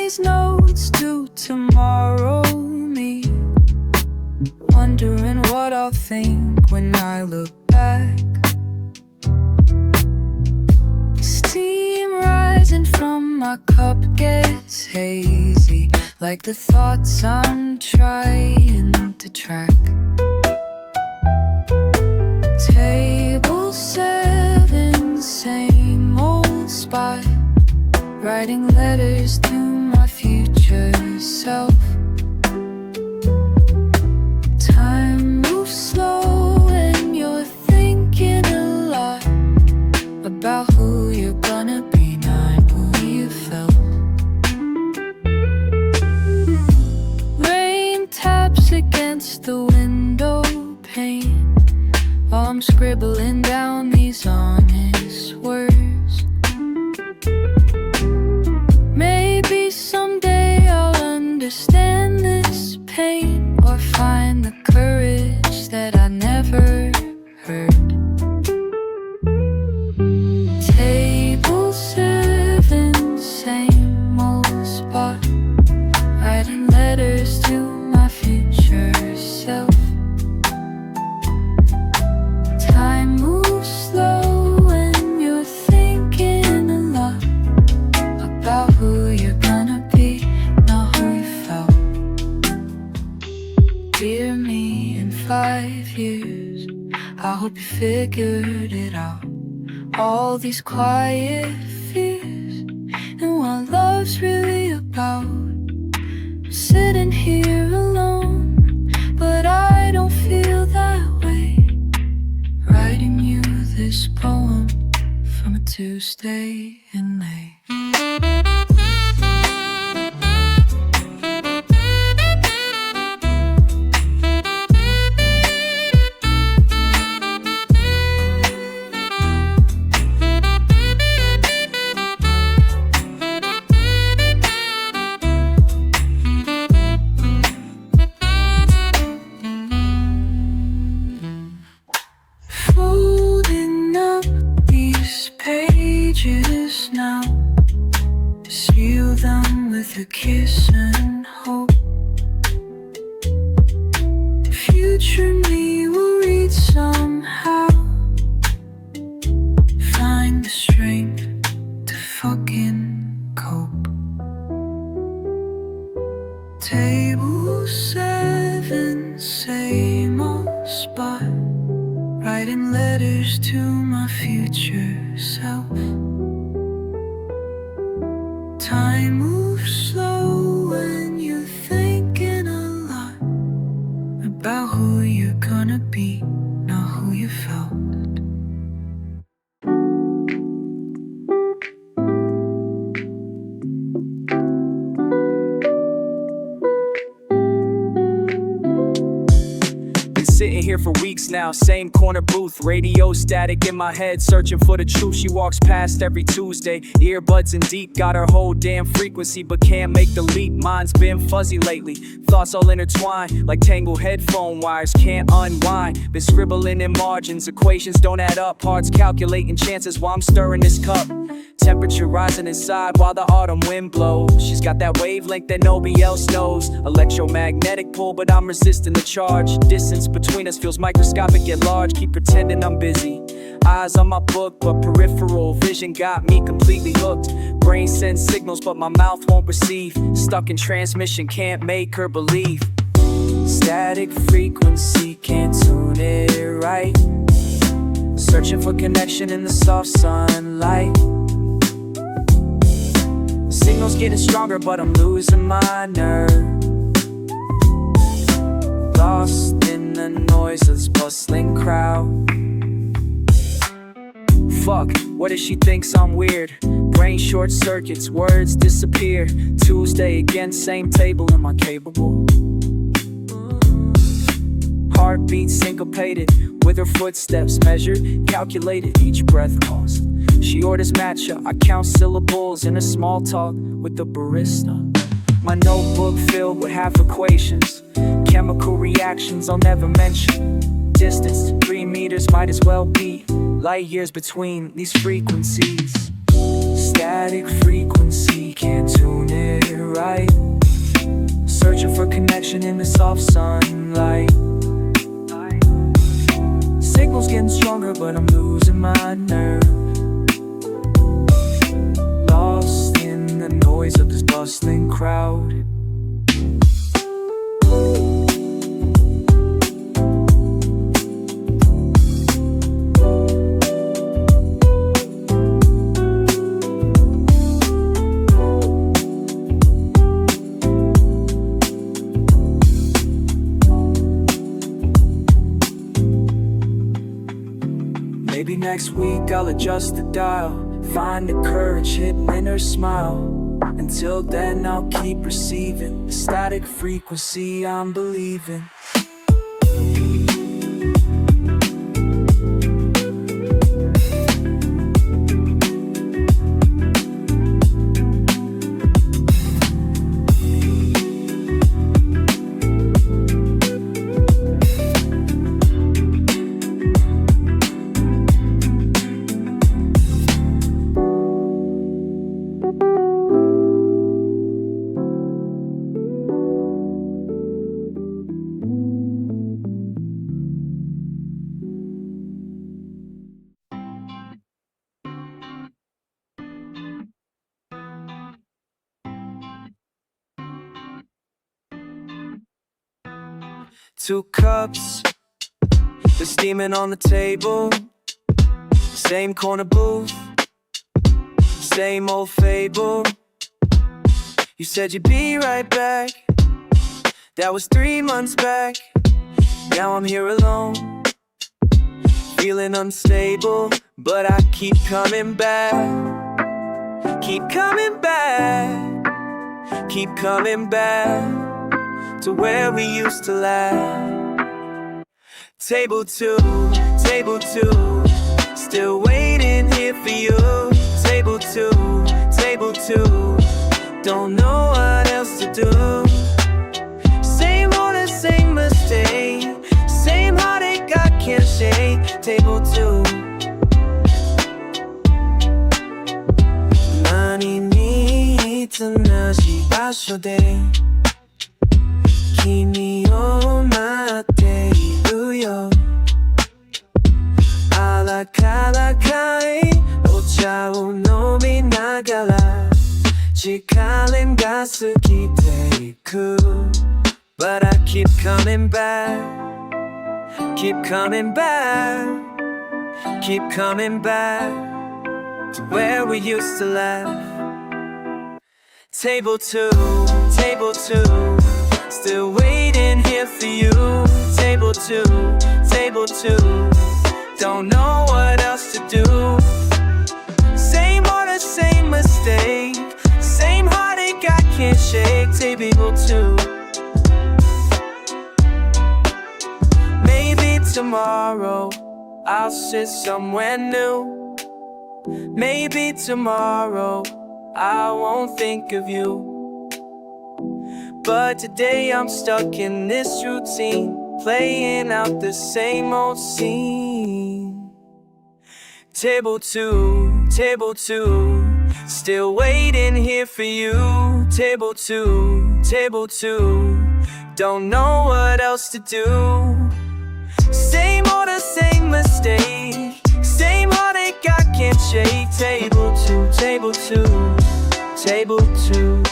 these notes to tomorrow me, wondering what I'll think when I look back. Steam rising from my cup gets hazy, like the thoughts I'm trying to track. Table 7, same old spot, writing letters to my future self. Time moves slow and you're thinking a lot about who you're gonna be, not who you felt. Rain taps against the window pane while I'm scribbling down these honest words. Maybe someday I'll understand this pain, or find the courage that I never heard. Table 7, same old spot, writing letters to my future self. Time moves slow and you're thinking a lot about who you're gonna be, not who you felt. Dear me, in 5 years, I hope you figured it out. All these quiet fears and what love's really about. I'm sitting here alone, but I don't feel that way, writing you this poem from a Tuesday in May. Folding up these pages now, seal them with a kiss and hope. Future me will read somehow, find the strength to fucking cope. Table 7, same old spot, writing letters to my future self. Time moves slow and you're thinking a lot about who you're gonna be, not who you felt. Sitting here for weeks now, same corner booth, radio static in my head, searching for the truth. She walks past every Tuesday, earbuds in deep, got her whole damn frequency, but can't make the leap. Mine's been fuzzy lately, thoughts all intertwined like tangled headphone wires, can't unwind. Been scribbling in margins, equations don't add up, hearts calculating chances while I'm stirring this cup. Temperature rising inside while the autumn wind blows. She's got that wavelength that nobody else knows, electromagnetic pull, but I'm resisting the charge. Distance between us feels microscopic yet large. Keep pretending I'm busy, eyes on my book, but peripheral vision got me completely hooked. Brain sends signals but my mouth won't receive, stuck in transmission, can't make her believe. Static frequency, can't tune it right, searching for connection in the soft sunlight. Signals getting stronger but I'm losing my nerve, lost in the noise of this bustling crowd. Fuck, what if she thinks I'm weird? Brain short circuits, words disappear. Tuesday again, same table, am I capable? Heartbeat syncopated, with her footsteps measured, calculated, each breath cost. She orders matcha, I count syllables in a small talk with the barista. My notebook filled with half equations, chemical reactions I'll never mention. Distance, 3 meters might as well be light years between these frequencies. Static frequency, can't tune it right. Searching for connection in the soft sunlight. Signal's getting stronger, but I'm losing my nerve. Lost in the noise of this bustling crowd. Maybe next week I'll adjust the dial, find the courage, hit an inner smile. Until then I'll keep receiving the static frequency I'm believing. Two cups, the steaming on the table. Same corner booth, same old fable. You said you'd be right back. That was 3 months back. Now I'm here alone, feeling unstable, but I keep coming back. Keep coming back. Keep coming back to where we used to laugh. Table two, still waiting here for you. Table two, don't know what else to do. Same order, same mistake, same heartache I can't shake. Table two. 많이似じ場所で君を待っているよ。あらからかいお茶を飲みながら時間が過ぎていく。But I keep coming back, keep coming back, keep coming back to where we used to laugh. Table two, still waiting here for you. Table two, don't know what else to do. Same order, same mistake, same heartache I can't shake. Table two. Maybe tomorrow I'll sit somewhere new. Maybe tomorrow I won't think of you. But today I'm stuck in this routine, playing out the same old scene. Table two, still waiting here for you. Table two, don't know what else to do. Same order, same mistake, same heartache I can't shake. Table two.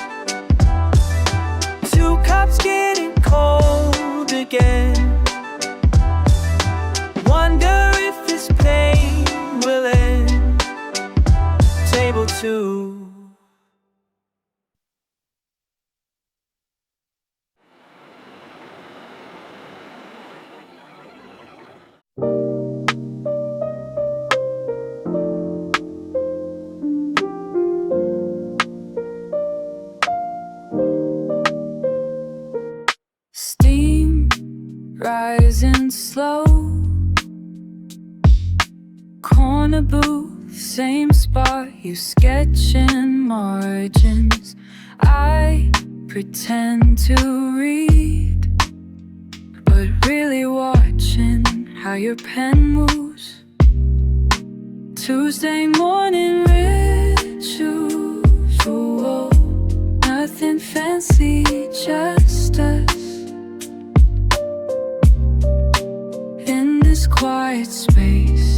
Two cups getting cold again. Wonder if this pain will end. Table two. Steam rising slow. Corner booth, same spot. You sketching margins. I pretend to read, but really watching how your pen moves. Tuesday morning ritual. fancy, just us in this quiet space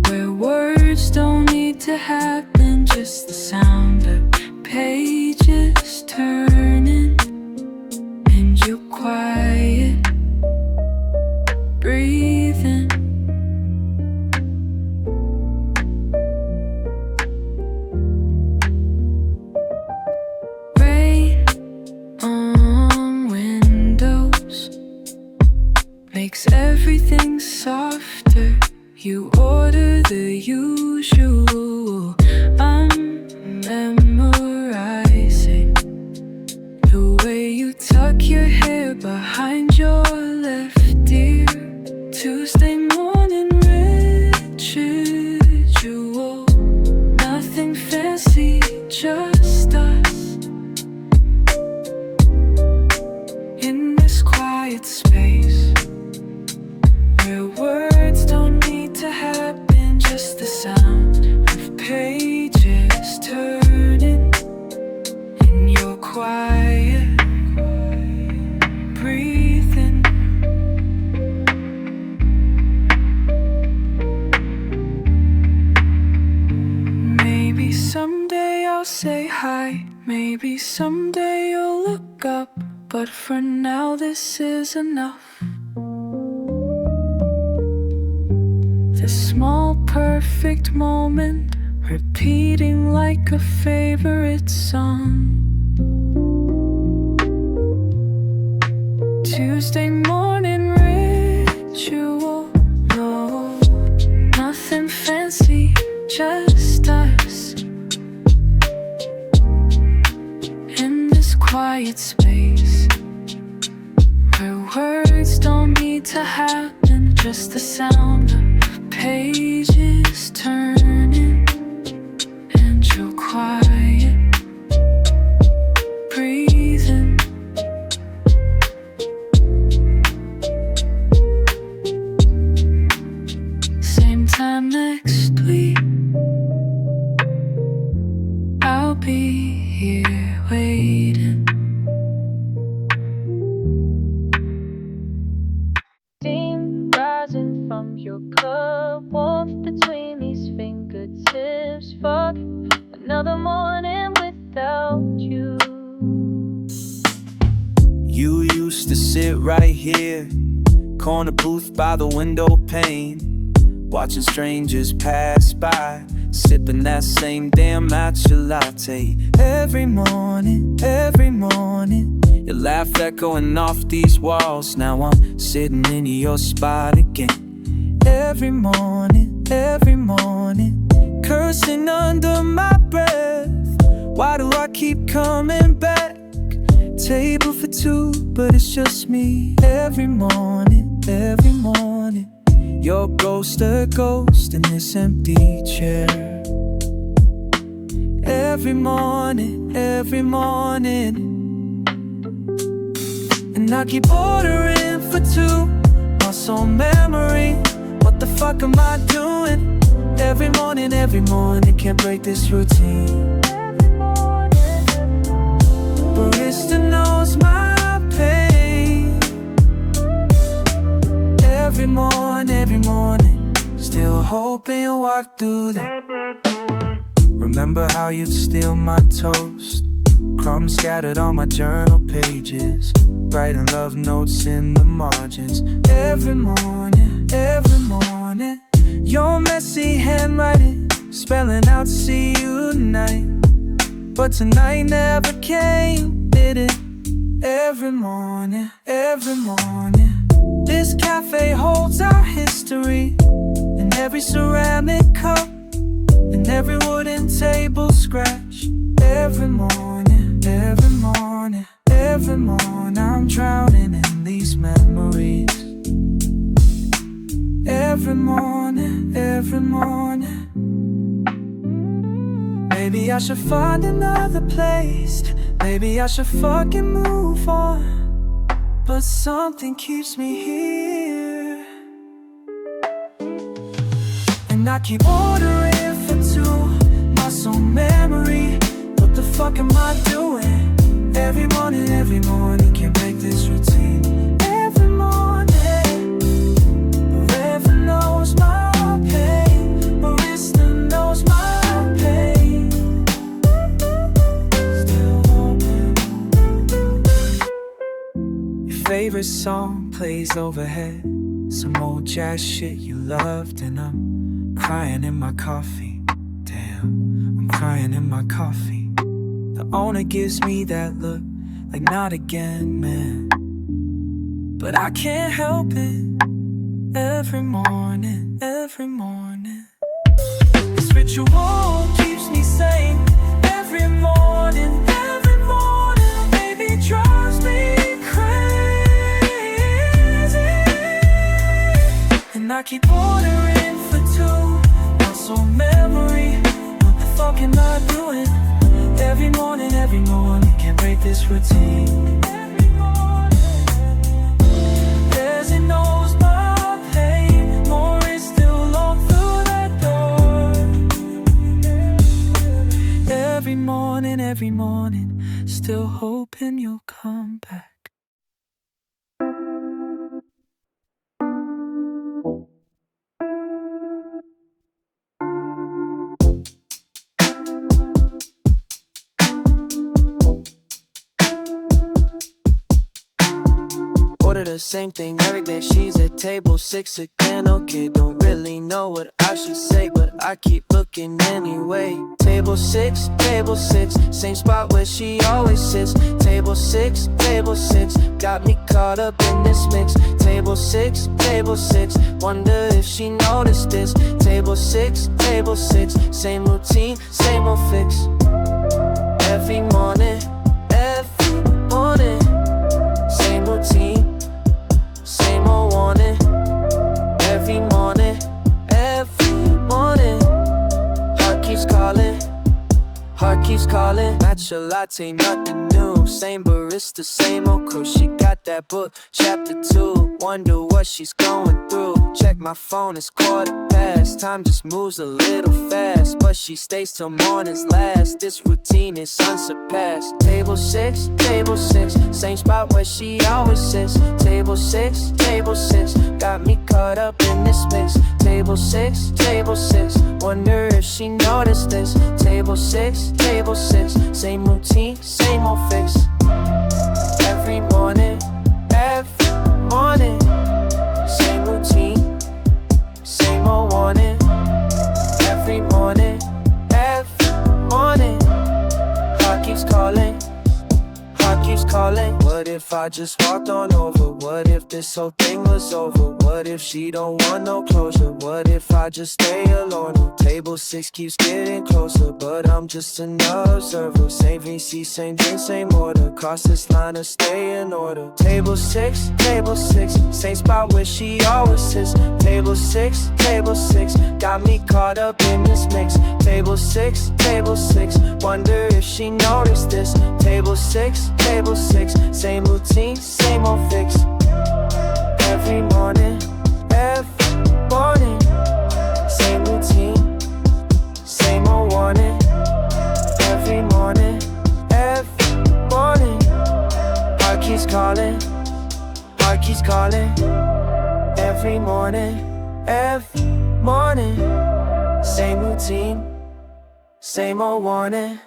where words don't need to happen, just the sound of pages turning and you quiet breathing. Rain on windows makes everything softer. You order the usual. I'm memorizing the way you tuck your hair behind your left ear. Tuesday morning ritual. Nothing fancy, just us in this quiet space where words don't need to happen, just the sound of pages turning and you're quiet breathing. Maybe someday I'll say hi, maybe someday you'll look up, but for now this is enough. The small perfect moment, repeating like a favorite song. Tuesday morning ritual. No, nothing fancy, just us in this quiet space where words don't need to happen, just the sound of pages turning and you're quiet breathing. Same time next week, I'll be here waiting. Steam rising from your cup, warmth between these fingertips. Fuck another morning without you. You used to sit right here, corner booth by the window pane, watching strangers pass by, sipping that same damn matcha latte. Every morning, your laugh echoing off these walls. Now I'm sitting in your spot again. Every morning, cursing under my breath. Why do I keep coming back? Table for two, but it's just me. Every morning, your ghost a ghost in this empty chair. Every morning, and I keep ordering for two. Muscle memory, what the fuck am I doing? Every morning, can't break this routine. Barista knows my pain. Every morning, still hoping you'll walk through that. Remember how you'd steal my toast, crumbs scattered on my journal pages, writing love notes in the margins. Every morning, your messy handwriting, spelling out see you tonight. But tonight never came, did it? Every morning, this cafe holds our history, in every ceramic cup, in every wooden table scratch. Every morning, I'm drowning in these memories. Every morning. Maybe I should find another place. Maybe I should fucking move on. But something keeps me here, and I keep ordering for two. Muscle memory, what the fuck am I doing? every morning, can't break this routine. Every morning, the river knows my pain, barista knows my pain. Still open. Your favorite song plays overhead, some old jazz shit you loved, and I'm crying in my coffee. Damn, I'm crying in my coffee. The owner gives me that look, like not again, man. But I can't help it. Every morning, this ritual keeps me sane. Every morning, baby, drives me crazy. And I keep ordering for two, also memory. What the fuck am I doing? Every morning, can't break this routine. Every morning, as it knows my pain, more is still long through that door. Every morning, still hoping you'll come back. Order the same thing every day, she's at table 6 again. Okay, don't really know what I should say, but I keep looking anyway. Table 6, same spot where she always sits. Table 6, got me caught up in this mix. Table 6, wonder if she noticed this. Table 6, same routine, same old fix. Every morning, same routine, same old warning. Every morning, heart keeps calling. Matcha latte, nothing new. Same barista, same old crew. She got that book, chapter 2. Wonder what she's going through. Check my phone, it's 1:15. Time just moves a little fast, but she stays till morning's last. This routine is unsurpassed. Table 6, same spot where she always sits. Table 6, got me caught up in this mix. Table 6, wonder if she noticed this. Table 6, same routine, same old fix. Every morning, same routine, same old warning. Every morning, heart keeps calling. What if I just walked on over? What if this whole thing was over? What if she don't want no closure? What if I just stay alone? Table 6 keeps getting closer, but I'm just an observer. Same VC, same drink, same order. Cross this line or stay in order. Table 6, same spot where she always sits. Table 6, got me caught up in this mix. Table 6, wonder if she noticed this. Table 6, same routine, same old fix. Every morning, same routine, same old warning. Every morning, heart keeps calling. Every morning, same routine, same old warning.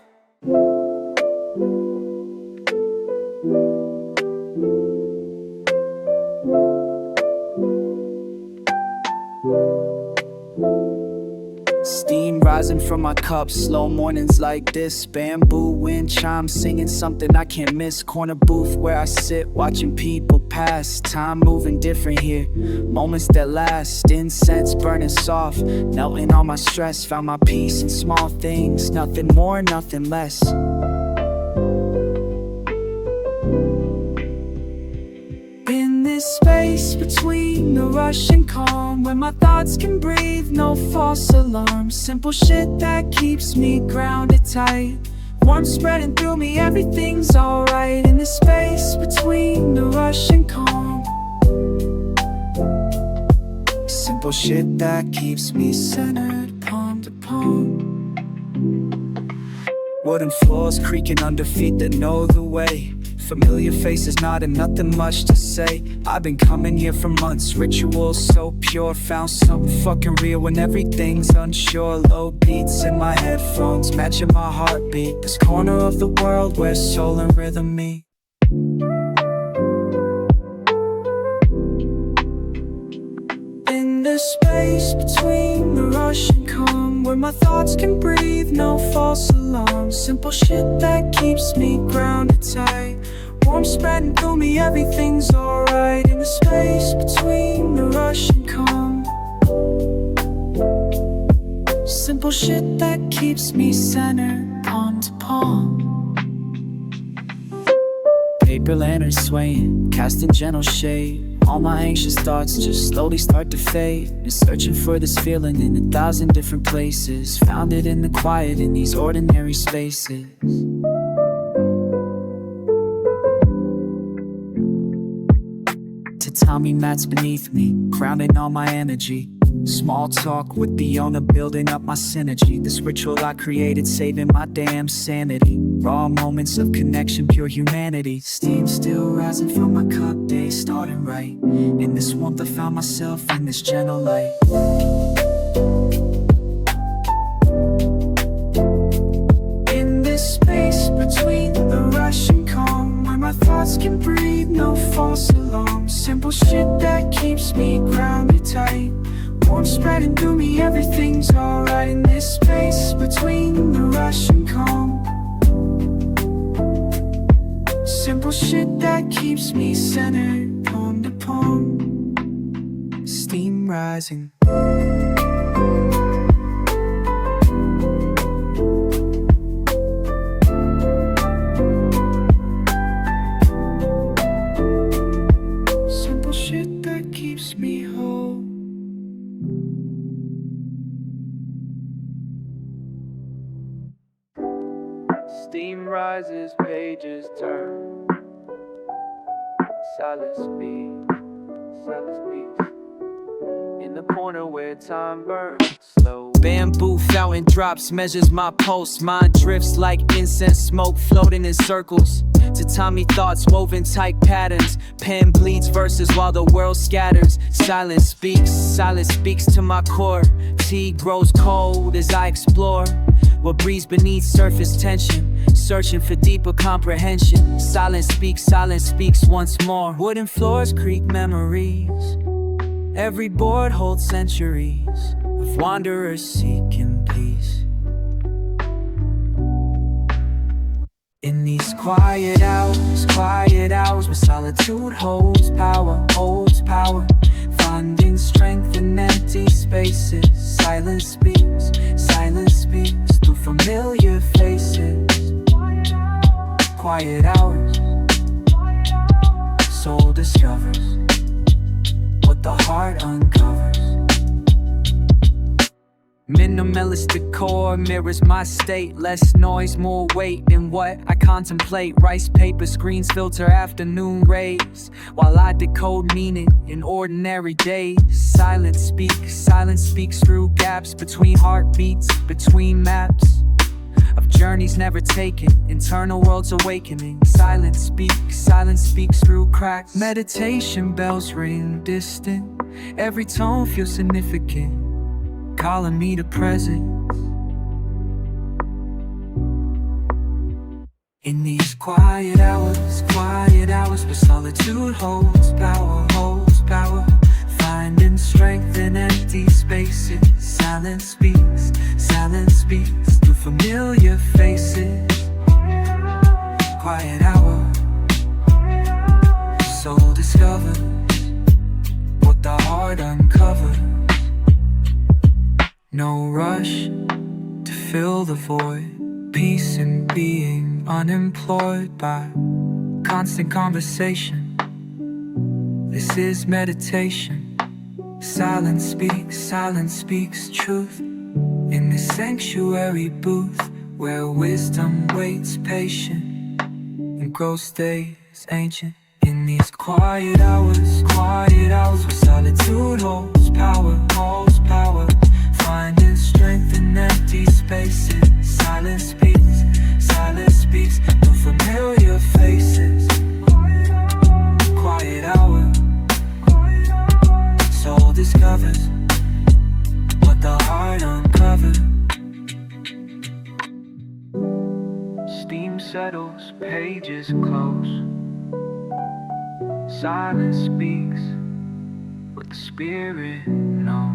Steam rising from my cup, slow mornings like this. Bamboo wind chimes singing something I can't miss. Corner booth where I sit, watching people pass. Time moving different here, moments that last. Incense burning soft, melting all my stress. Found my peace in small things, nothing more, nothing less. In this space between the rush and calm, where my thoughts can breathe, no false alarms. Simple shit that keeps me grounded tight. Warmth spreading through me, everything's alright. In this space between the rush and calm, simple shit that keeps me centered, palm to palm. Wooden floors creaking under feet that know the way. Familiar faces nodding, nothing much to say. I've been coming here for months, rituals so pure. Found something fucking real when everything's unsure. Low beats in my headphones, matching my heartbeat. This corner of the world where soul and rhythm meet. In the space between the rush and calm, where my thoughts can breathe, no false alarms. Simple shit that keeps me grounded tight. Warm spreading through me, everything's alright. In the space between the rush and calm, simple shit that keeps me centered, palm to palm. Paper lanterns swaying, casting gentle shade. All my anxious thoughts just slowly start to fade. And searching for this feeling in 1,000 different places. Found it in the quiet in these ordinary spaces. Tatami mats beneath me, grounding all my energy. Small talk with the owner, building up my synergy. This ritual I created, saving my damn sanity. Raw moments of connection, pure humanity. Steam still rising from my cup, day starting right. In this warmth I found myself, in this gentle light. In this space between the rush and calm, where my thoughts can breathe, no false alarms. Simple shit that keeps me grounded tight. Warm spreading through me, everything's alright. In this space between the rush and calm, simple shit that keeps me centered, palm to palm. Steam rising. Simple shit that keeps me whole. Steam rises, pages turn. Silence speaks, silence speaks. In the corner where time burns slow. Bamboo fountain drops, measures my pulse. Mind drifts like incense smoke, floating in circles. Tatami thoughts woven tight patterns. Pen bleeds verses while the world scatters. Silence speaks to my core. Tea grows cold as I explore what breathes beneath surface tension, searching for deeper comprehension. Silence speaks once more. Wooden floors creak memories. Every board holds centuries of wanderers seeking peace. In these quiet hours where solitude holds power, finding strength in empty spaces. Silence speaks through familiar faces. Quiet hours, soul discovers what the heart uncovers. Minimalist decor mirrors my state. Less noise, more weight in what I contemplate. Rice paper screens filter afternoon rays, while I decode meaning in ordinary days. Silence speaks through gaps between heartbeats, between maps of journeys never taken, internal worlds awakening. Silence speaks through cracks. Meditation bells ring distant, every tone feels significant, calling me to presence. In these quiet hours where solitude holds power, finding strength in empty spaces. Silence speaks through familiar faces. Quiet hour, soul discovers what the heart uncovers. No rush to fill the void, peace in being unemployed by constant conversation. This is meditation. Silence speaks truth in the sanctuary booth where wisdom waits patient and growth stays ancient. In these quiet hours where solitude holds power, finding strength in empty spaces. Silence silence speaks through familiar faces. Quiet hour, soul discovers what the heart uncovered. Steam settles, pages close. Silence speaks what the spirit knows.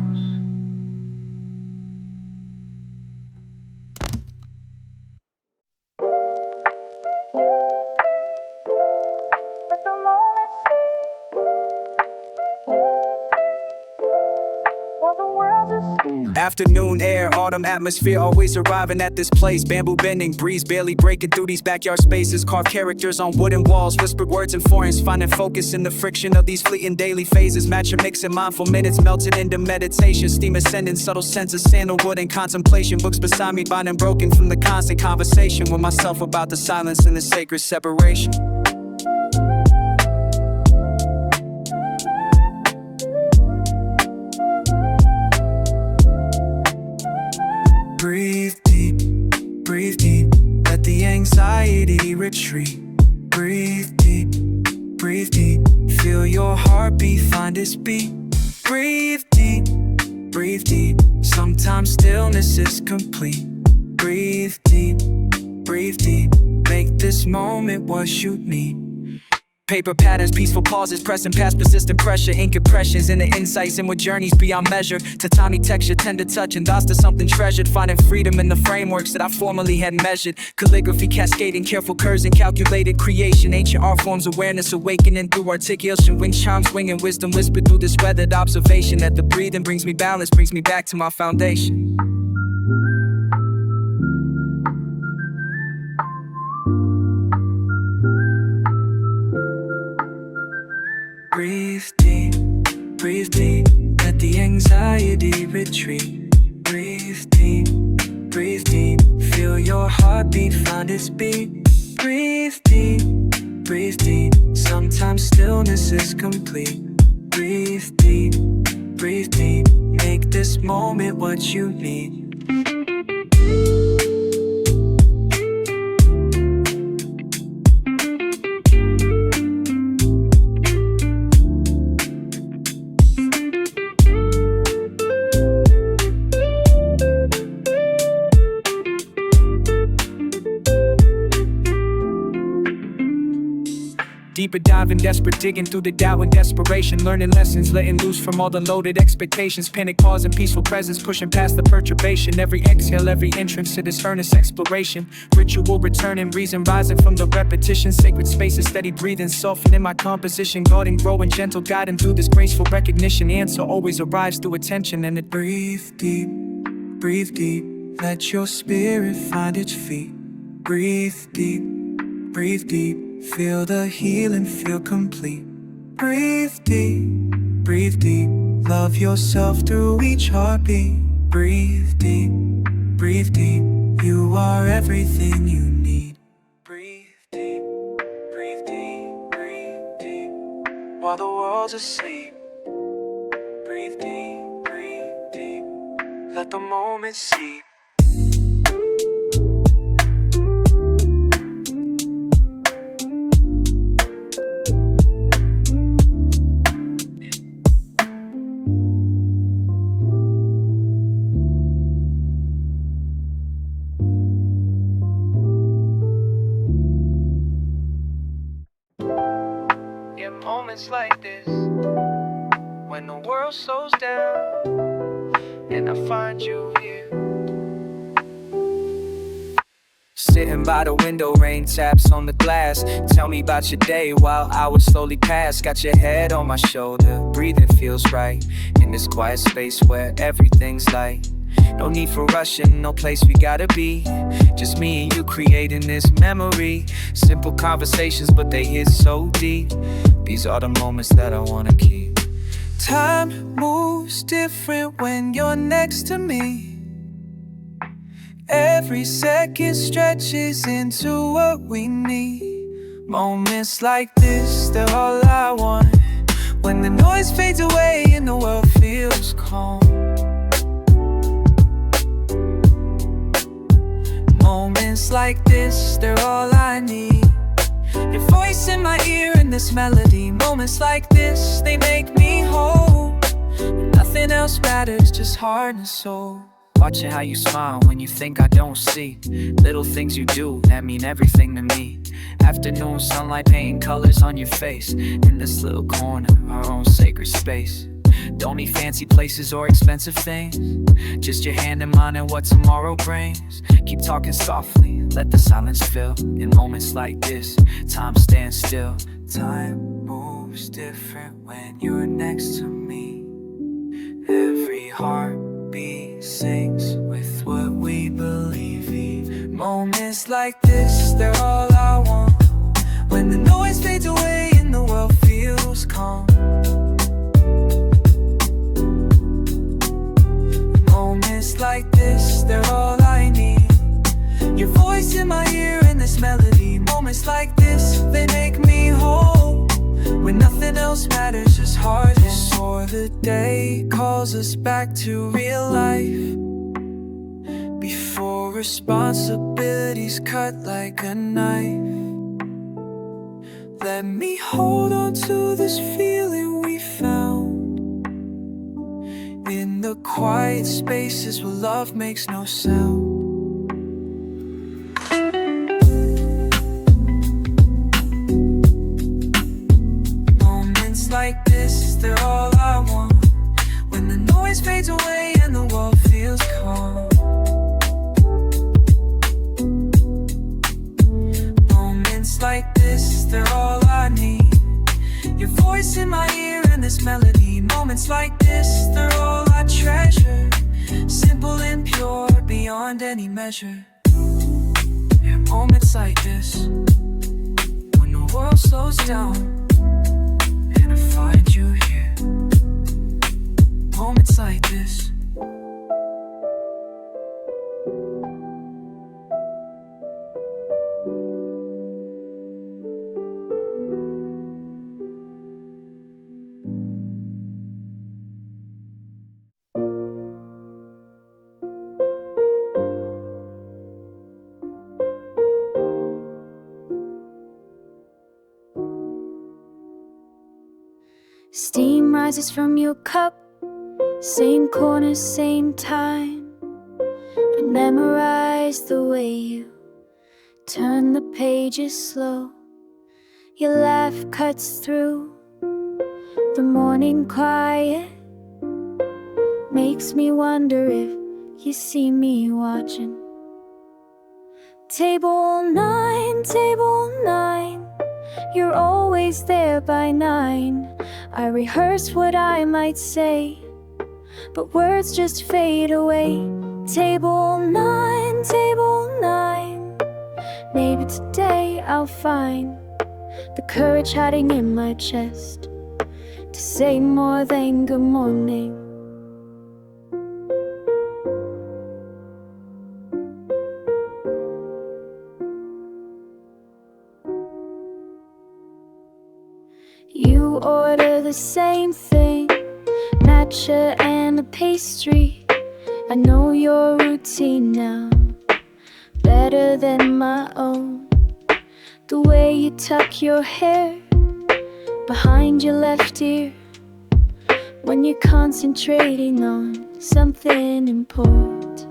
Afternoon air, autumn atmosphere, always arriving at this place. Bamboo bending, breeze barely breaking through these backyard spaces. Carved characters on wooden walls, whispered words in foreigns. Finding focus in the friction of these fleeting daily phases. Matching, mixing mindful minutes, melted into meditation. Steam ascending, subtle sense of sandalwood and contemplation. Books beside me, binding broken from the constant conversation with myself about the silence and the sacred separation. Breathe deep, let the anxiety retreat. Breathe deep, feel your heartbeat find its beat. Breathe deep, sometimes stillness is complete. Breathe deep, make this moment what you need. Paper patterns, peaceful pauses, pressing past persistent pressure. Ink impressions into insights and with journeys beyond measure. To tiny texture, tender touch, and thoughts to something treasured. Finding freedom in the frameworks that I formerly had measured. Calligraphy cascading, careful curves and calculated creation. Ancient art forms, awareness awakening through articulation. Wind chimes, winging wisdom whispered through this weathered observation. That the breathing brings me balance, brings me back to my foundation. Breathe deep, let the anxiety retreat. Breathe deep, feel your heartbeat find its beat. Breathe deep, sometimes stillness is complete. Breathe deep, make this moment what you need. Deeper diving, desperate digging through the doubt and desperation. Learning lessons, letting loose from all the loaded expectations. Panic pause and peaceful presence, pushing past the perturbation. Every exhale, every entrance to this earnest exploration. Ritual returning, reason rising from the repetition. Sacred spaces, steady breathing, softening my composition. Guarding, growing, gentle, guiding through this graceful recognition. Answer always arrives through attention and it breathe deep, let your spirit find its feet. Breathe deep, feel the healing, feel complete. Breathe deep, love yourself through each heartbeat. Breathe deep, you are everything you need. Breathe deep, while the world's asleep. Breathe deep, let the moment seep. Moments like this, when the world slows down, and I find you here. Sitting by the window, rain taps on the glass. Tell me about your day while hours slowly pass. Got your head on my shoulder, breathing feels right. In this quiet space where everything's light. No need for rushing, no place we gotta be. Just me and you creating this memory. Simple conversations, but they hit so deep. These are the moments that I wanna keep. Time moves different when you're next to me. Every second stretches into what we need. Moments like this, they're all I want. When the noise fades away and the world feels calm. Moments like this, this, they're all I need. Your voice in my ear and this melody. Moments like this, they make me whole. Nothing else matters, just heart and soul. Watching how you smile when you think I don't see. Little things you do that mean everything to me. Afternoon sunlight painting colors on your face. In this little corner, our own sacred space. Don't need fancy places or expensive things. Just your hand in mine and what tomorrow brings. Keep talking softly, let the silence fill. In moments like this, time stands still. Time moves different when you're next to me. Every heartbeat sings with what we believe in. Moments like this, they're all I want. When the noise fades away and the world feels calm. Moments like this, they're all I need. Your voice in my ear and this melody. Moments like this, they make me whole. When nothing else matters, just heart and soul. The day calls us back to real life. Before responsibilities cut like a knife. Let me hold on to this feeling we found. In the quiet spaces where love makes no sound. Moments like this, they're all I want. When the noise fades away and the world feels calm. Moments like this, they're all I need. Your voice in my ear and this melody. Moments like this, they're all I treasure. Simple and pure, beyond any measure. Yeah, moments like this, when the world slows down and I find you here. Moments like this. Steam rises from your cup, same corner, same time. I memorize the way you turn the pages slow. Your laugh cuts through the morning quiet. Makes me wonder if you see me watching. Table 9, you're always there by 9. I rehearse what I might say, but words just fade away. Table 9, maybe today I'll find the courage hiding in my chest to say more than good morning. You order the same thing, matcha and a pastry. I know your routine now, better than my own. The way you tuck your hair behind your left ear when you're concentrating on something important.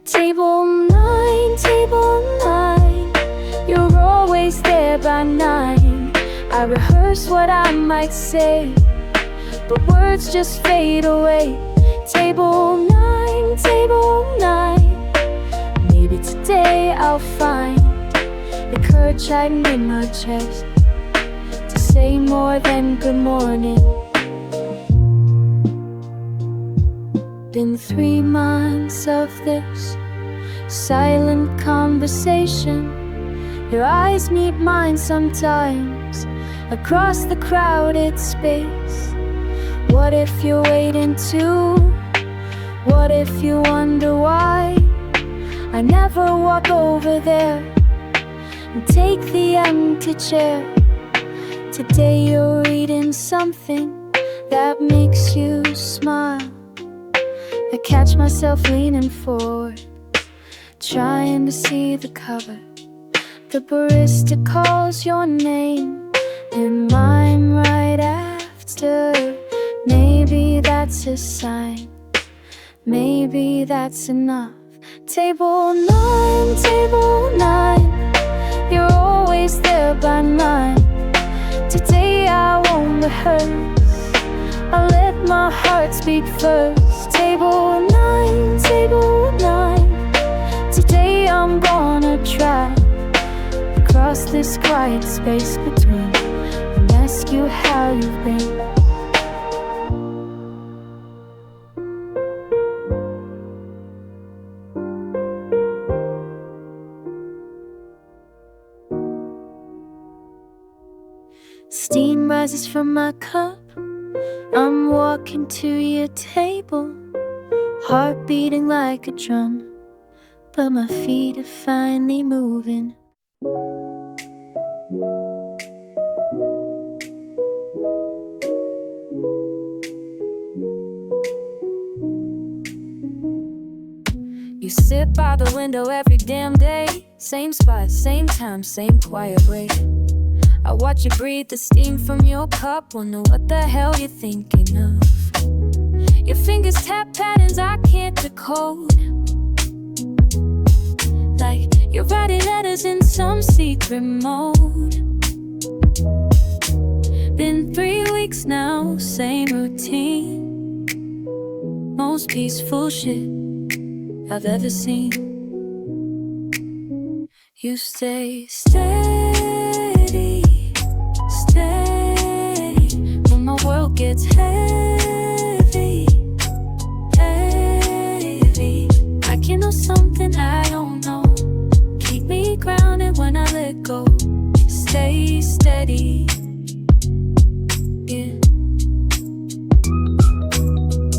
Table 9, you're always there by 9. I rehearse what I might say, but words just fade away. Table 9, maybe today I'll find the courage hiding in my chest to say more than good morning. Been 3 months of this silent conversation. Your eyes meet mine sometimes across the crowded space. What if you're waiting too? What if you wonder why I never walk over there and take the empty chair? Today you're reading something that makes you smile. I catch myself leaning forward, trying to see the cover. The barista calls your name and mine right after. Maybe that's a sign, maybe that's enough. Table 9, you're always there by 9. Today I won't rehearse, I'll let my heart speak first. Table 9, today I'm gonna try across this quiet space between and ask you how you've been. Steam rises from my cup, I'm walking to your table, heart beating like a drum, but my feet are finally moving. You sit by the window every damn day, same spot, same time, same quiet way. I watch you breathe the steam from your cup, wonder what the hell you're thinking of. Your fingers tap patterns I can't decode, like you're writing letters in some secret mode. Been 3 weeks now, same routine, most peaceful shit I've ever seen. You stay steady, when my world gets heavy, heavy. I can know something I don't know, keep me grounded when I let go. Stay steady, yeah.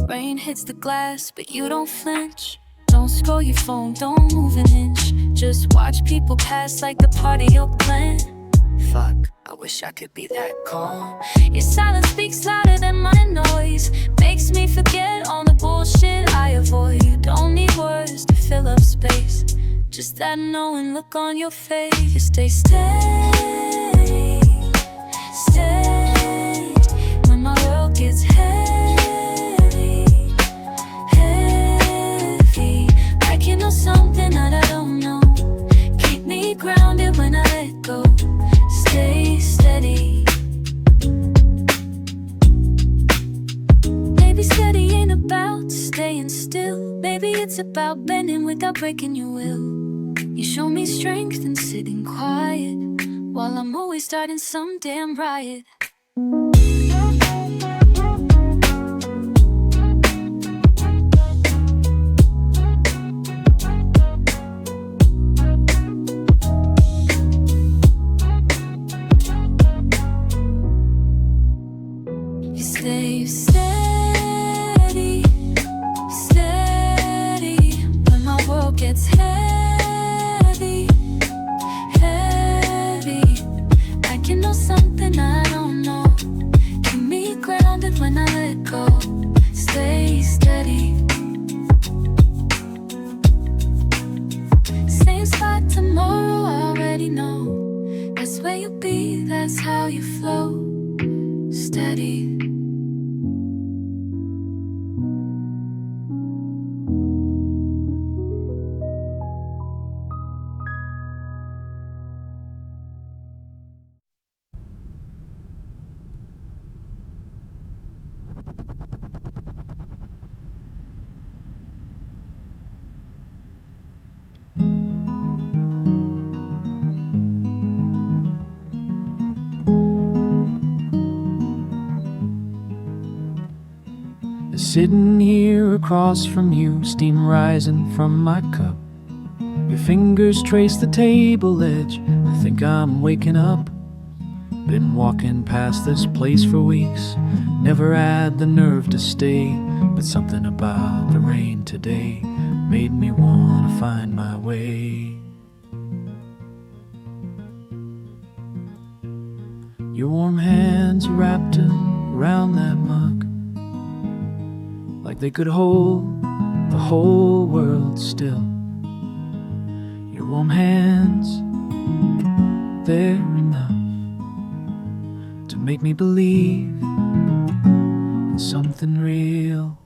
Rain hits the glass, but you don't flinch. Don't scroll your phone, don't move an inch. Just watch people pass like the party you'll plan. Fuck, I wish I could be that calm. Your silence speaks louder than my noise, makes me forget all the bullshit I avoid. You don't need words to fill up space, just that knowing look on your face. You stay steady, steady, when my world gets heavy, heavy. I can know something that I don't know, keep me grounded when I let go. Stay steady. Maybe steady ain't about staying still, maybe it's about bending without breaking your will. You show me strength in sitting quiet, while I'm always starting some damn riot. Stay steady, steady, when my world gets heavy, heavy. I can know something I don't know, keep me grounded when I let go. Stay steady. Same spot tomorrow, I already know. That's where you'll be, that's how you flow. Steady. Sitting here across from you, steam rising from my cup. Your fingers trace the table edge, I think I'm waking up. Been walking past this place for weeks, never had the nerve to stay. But something about the rain today made me wanna find my way. Your warm hands wrapped around that mug, like they could hold the whole world still. warm hands, they're enough to make me believe in something real.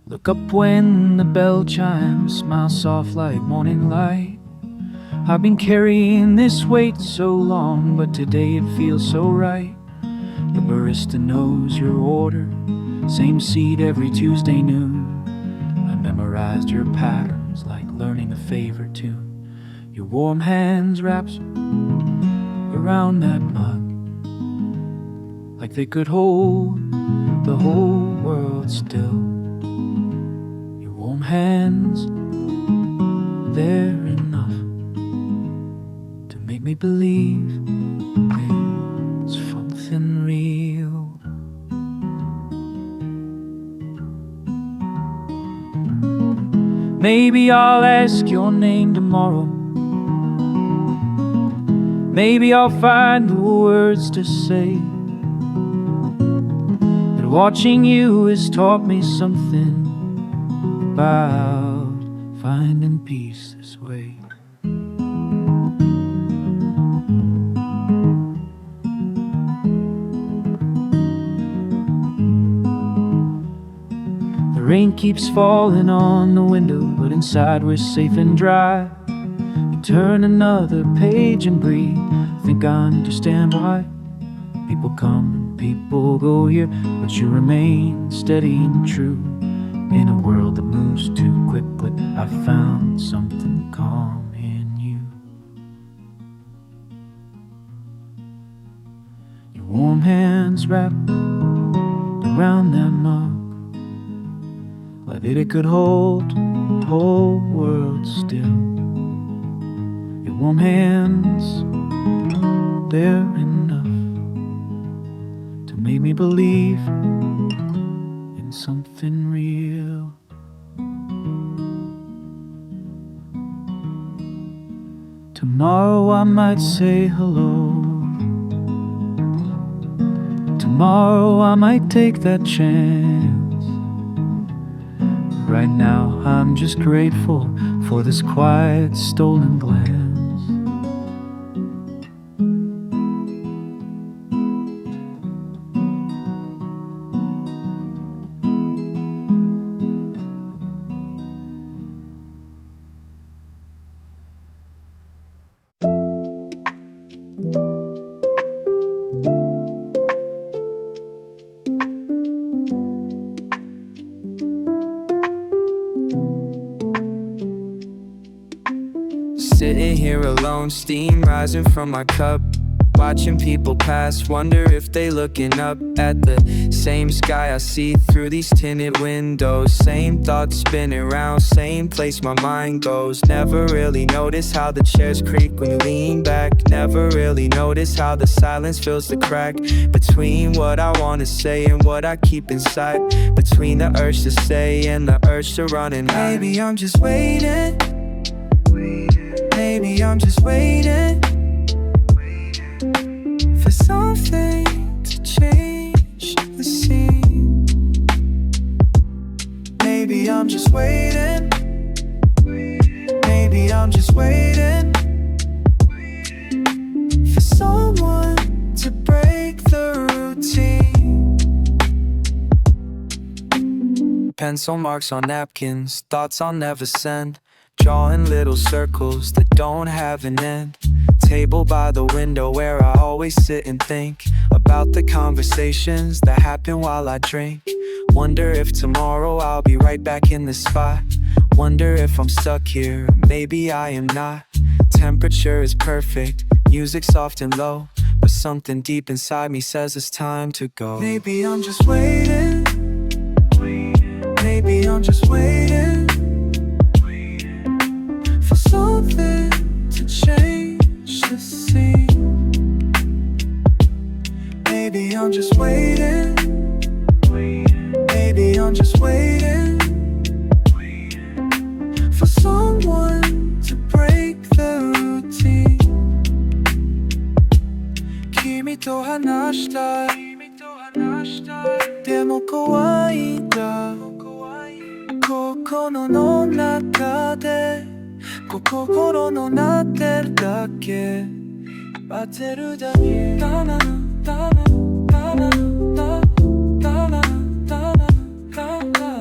Look up when the bell chimes, smile soft like morning light. I've been carrying this weight so long, but today it feels so right. The barista knows your order, same seat every Tuesday noon. I memorized your patterns like learning a favorite tune. Your warm hands wraps around that mug, like they could hold the whole world still. Your warm hands, they're enough to make me believe it's something real. Maybe I'll ask your name tomorrow. Maybe I'll find the words to say. That watching you has taught me something about finding peace this way. The rain keeps falling on the window, but inside we're safe and dry. We turn another page and breathe. Think I understand why people come, people go here, but you remain steady and true. In a world that moves too quickly, I found something calm in you. Your warm hands wrapped around that mug, like that it could hold the whole world still. Your warm hands, they're enough to make me believe in something real. Tomorrow I might say hello. Tomorrow I might take that chance. Right now I'm just grateful for this quiet, stolen glance. Sitting here alone, steam rising from my cup, watching people pass, wonder if they looking up at the same sky I see through these tinted windows. Same thoughts spinning around, same place my mind goes. Never really notice how the chairs creak when you lean back. Never really notice how the silence fills the crack between what I wanna say and what I keep inside, between the urge to stay and the urge to run and hide. Maybe I'm just waiting. Maybe I'm just waiting for something to change the scene. Maybe I'm just waiting. Maybe I'm just waiting for someone to break the routine. Pencil marks on napkins, thoughts I'll never send, drawing little circles that don't have an end. Table by the window where I always sit and think about the conversations that happen while I drink. Wonder if tomorrow I'll be right back in this spot. Wonder if I'm stuck here, maybe I am not. Temperature is perfect, music soft and low, but something deep inside me says it's time to go. Maybe I'm just waiting. Maybe I'm just waiting for something to change the scene. Maybe I'm just waiting. Maybe I'm just waiting for someone to break the routine. Kimi to話したい。でも怖いんだ。この中で心の鳴ってるだけ待ってるだけタナタナタナタナタナタナ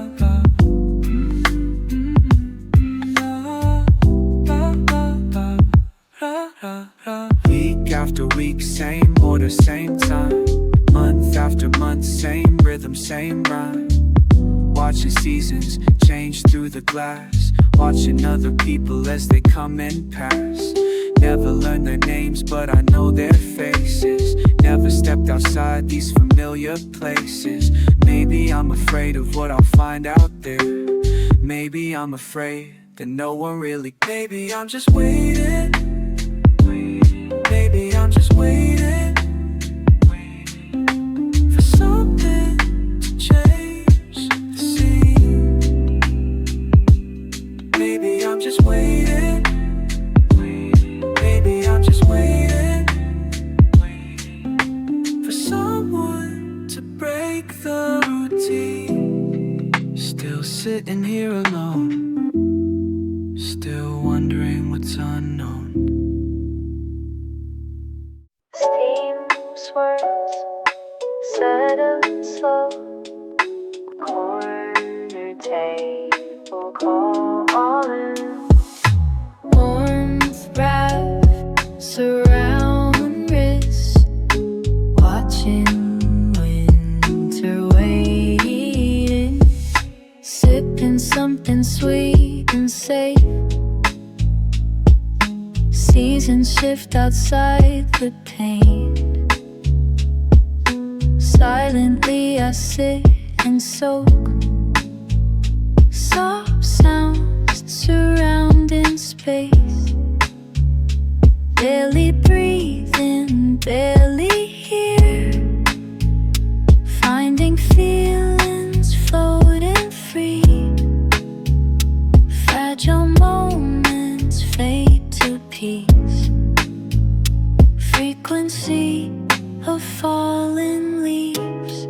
Week after week, same order, same time. Month after month, same rhythm, same rhyme. Watching seasons change through the glass. Watching other people as they come and pass. Never learned their names, but I know their faces. Never stepped outside these familiar places. Maybe I'm afraid of what I'll find out there. Maybe I'm afraid that no one really. Maybe I'm just waiting. Maybe I'm just waiting for something to change the scene. Maybe I'm just waiting. Maybe I'm just waiting for someone to break the routine. Still sitting here alone, still wondering what's unknown. Steam swirls, settle slow. Corner table calling. Warmth wraps around wrist. Watching winter waiting. Sipping something sweet and safe. Seasons shift outside the pain. Silently I sit and soak. Soft sounds surrounding space. Barely breathing, barely here. Finding feelings floating free. Fragile moments fade to peace. Frequency of falling leaves.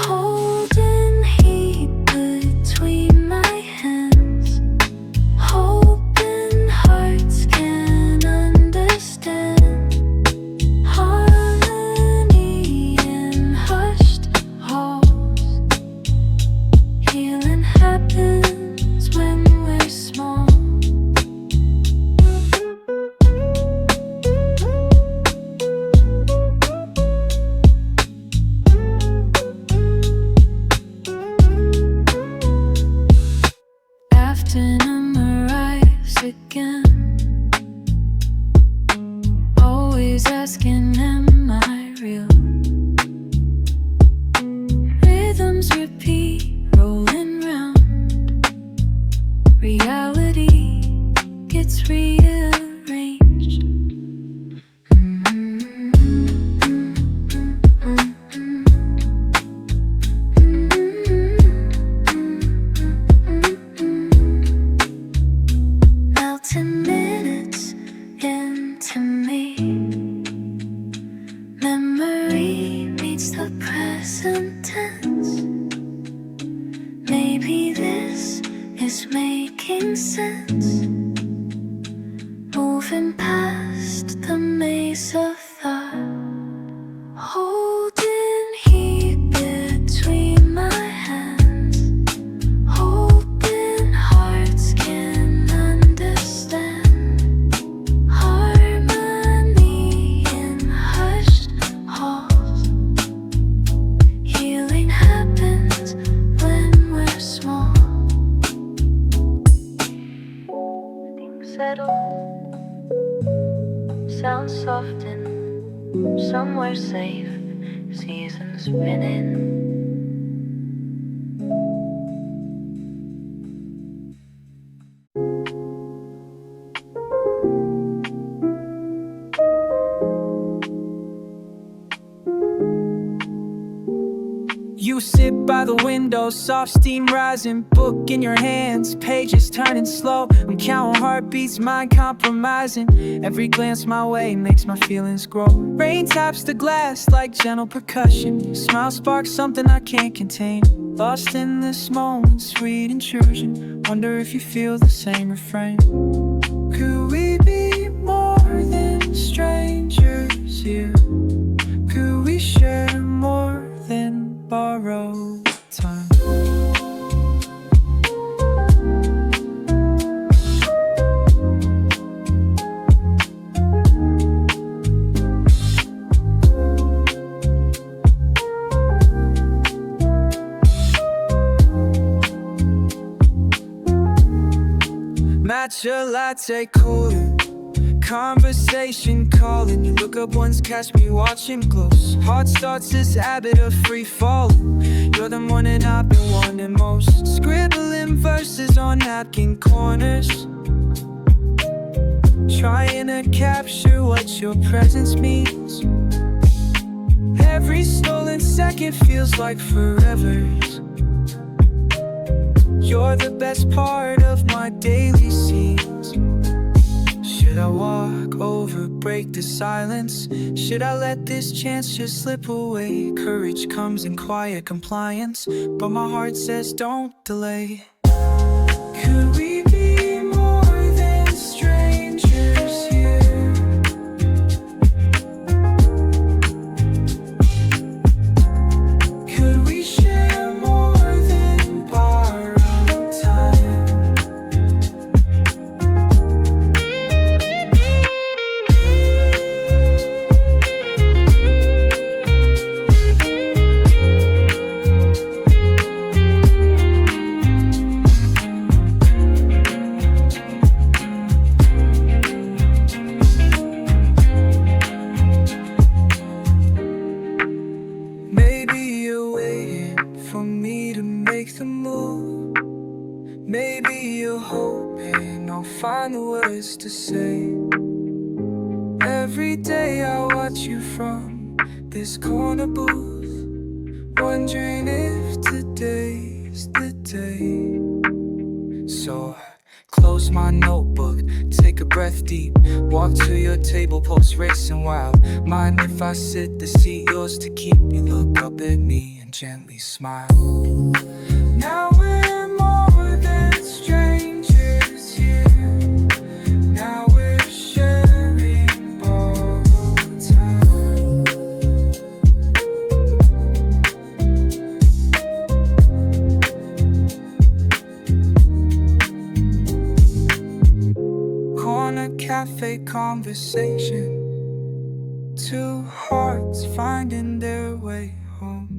Holding heat between my hands. Hoping hearts can understand. Harmony in hushed halls. Healing happens when we're small. Afternoon arrives again. Always asking, am I real? Rhythms repeat, rolling round. Reality gets rearranged. Melting minutes into me. Memory meets the present tense. Maybe this is making sense. Moving past the maze of thought. Holding heat between my hands. Hoping hearts can understand. Harmony in hushed halls. Healing happens when we're small. Things settle. Sounds soften. Somewhere safe. Seasons spinning. You sit by the window, soft steam rising, book in your hands, pages turning slow. I'm counting heartbeats, mind compromising. Every glance my way makes my feelings grow. Rain taps the glass like gentle percussion. Smile sparks something I can't contain. Lost in this moment, sweet intrusion. Wonder if you feel the same refrain. Could we be more than strangers here? Could we share more than borrowed time? Matcha latte cooler, conversation calling. You look up once, catch me watching close. Heart starts this habit of free falling. You're the one that I've been wanting most. Scribbling verses on napkin corners, trying to capture what your presence means. Every stolen second feels like forever's. You're the best part of my daily scenes. Should I walk over, break the silence? Should I let this chance just slip away? Courage comes in quiet compliance, but my heart says don't delay. Could we be more than strangers here? Could we share more than borrowed time? Maybe you're waiting for me to make the move. Maybe you're hoping I'll find the words to say. Every day I watch you from this corner booth, wondering if today's the day. So close my notebook, take a breath deep, walk to your table, pulse racing wild. Mind if I sit the seat, yours to keep? You look up at me and gently smile. Now we're more than strangers here. Now we're sharing borrowed time. Corner cafe conversation, two hearts finding their way home.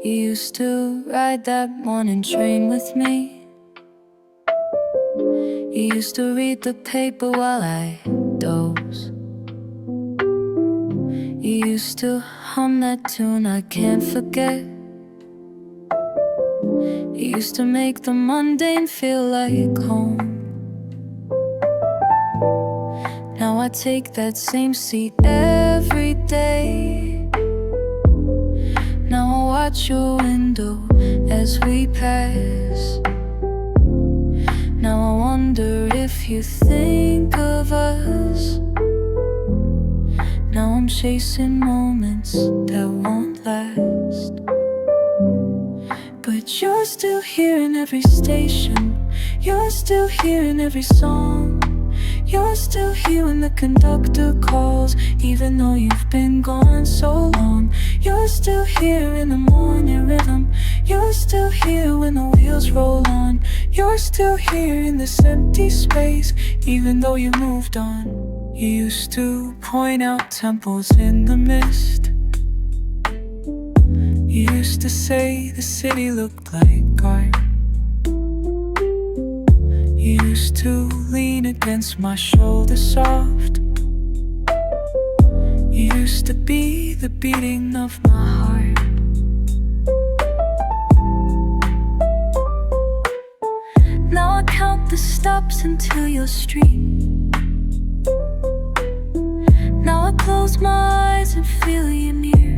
You used to ride that morning train with me. You used to read the paper while I doze. You used to hum that tune I can't forget. You used to make the mundane feel like home. Now I take that same seat every day. Now I watch your window as we pass. Now I wonder if you think of us. Now I'm chasing moments that won't last. But you're still here in every station. You're still here in every song. You're still here when the conductor calls, even though you've been gone so long. You're still here in the morning rhythm. You're still here when the wheels roll on. You're still here in this empty space, even though you moved on. You used to point out temples in the mist. You used to say the city looked like art. You used to lean against my shoulder soft, You used to be the beating of my heart. Now I count the stops until your street. Now I close my eyes and feel you near.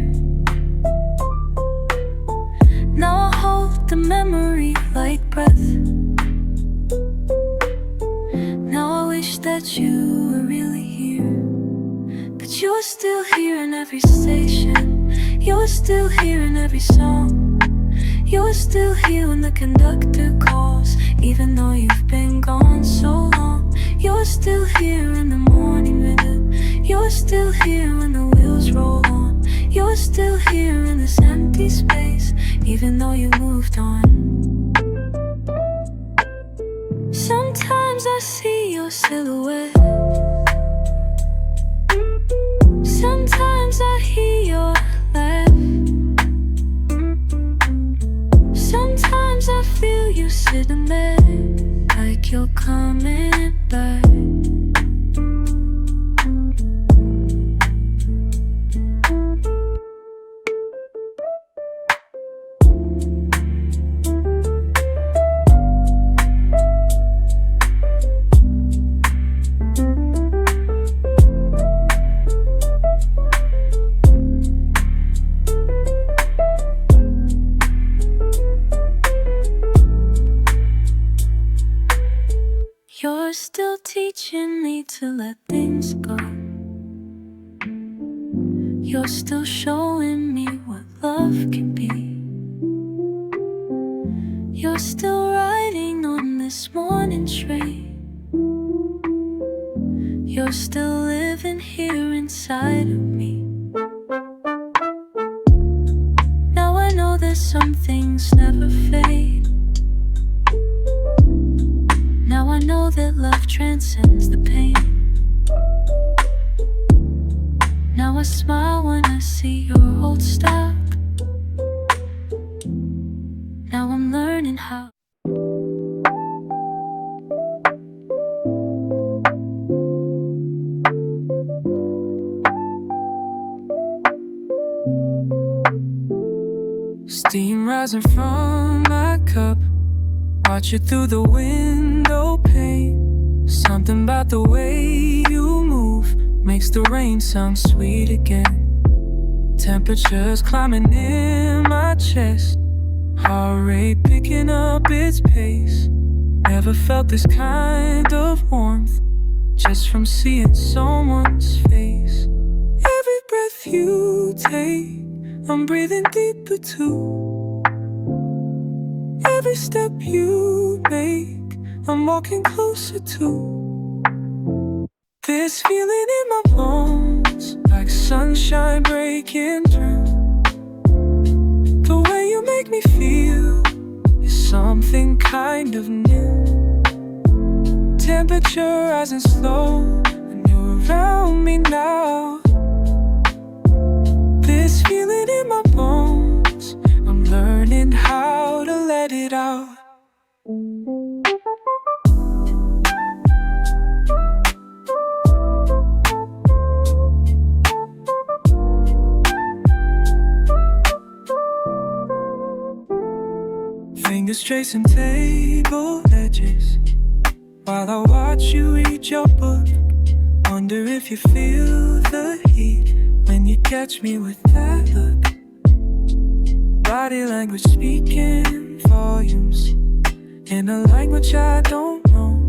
Now I hold the memory like breath. Now I wish that you were really here, but you're still here in every station. You're still here in every song. You're still here when the conductor calls, even though you've been gone so long. You're still here in the morning rhythm. You're still here when the wheels roll on. You're still here in this empty space, even though you moved on. Sometimes I see your silhouette. Sometimes I hear your laugh. Sometimes I feel you sitting there, like you're coming back. You're still teaching me to let things go. You're still showing me what love can be. You're still riding on this morning train. You're still living here inside of me. Now I know that some things never fade. Now I know that love transcends the pain. Now I smile when I see your old style. Now I'm learning how. Steam rising from my cup, watch it through the window pane. Something about the way you move makes the rain sound sweet again. Temperatures climbing in my chest, heart rate picking up its pace. Never felt this kind of warmth just from seeing someone's face. Every breath you take, I'm breathing deeper too. Every step you make, I'm walking closer to. This feeling in my bones, like sunshine breaking through. The way you make me feel is something kind of new. Temperature rising slow, and you're around me now. This feeling in my bones, I'm learning how to let it out. Fingers tracing table edges while I watch you read your book. Wonder if you feel the heat when you catch me with that look. Body language speaking volumes in a language I don't know,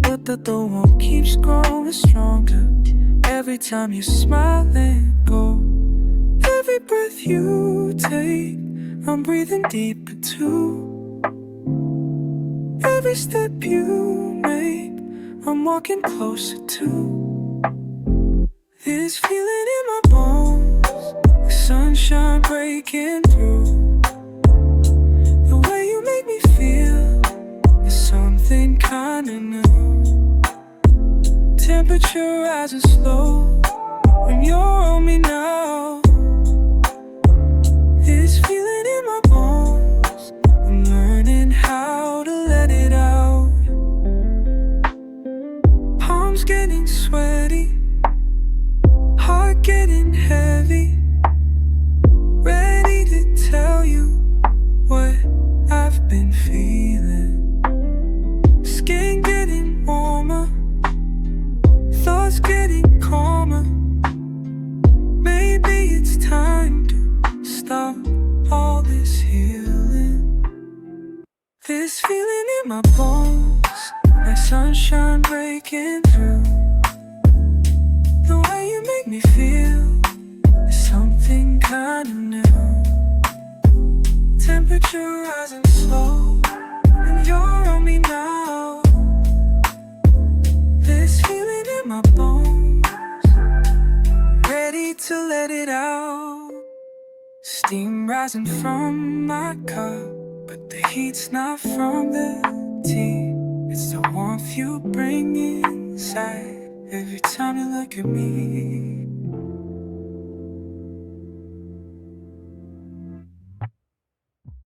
but the one keeps growing stronger every time you smile and go. Every breath you take, I'm breathing deeper too. Every step you make, I'm walking closer to. This feeling in my bones, the sunshine breaking through. The way you make me feel is something kinda new. Temperature rising slow when you're on me now. This feeling in my bones, I'm learning how to let it out. Palms getting sweaty, heart getting This feeling in my bones, like sunshine breaking through. The way you make me feel is something kinda new. Temperature rising slow, and you're on me now. This feeling in my bones, ready to let it out. Steam rising from my cup, but the heat's not from the tea. It's the warmth you bring inside every time you look at me.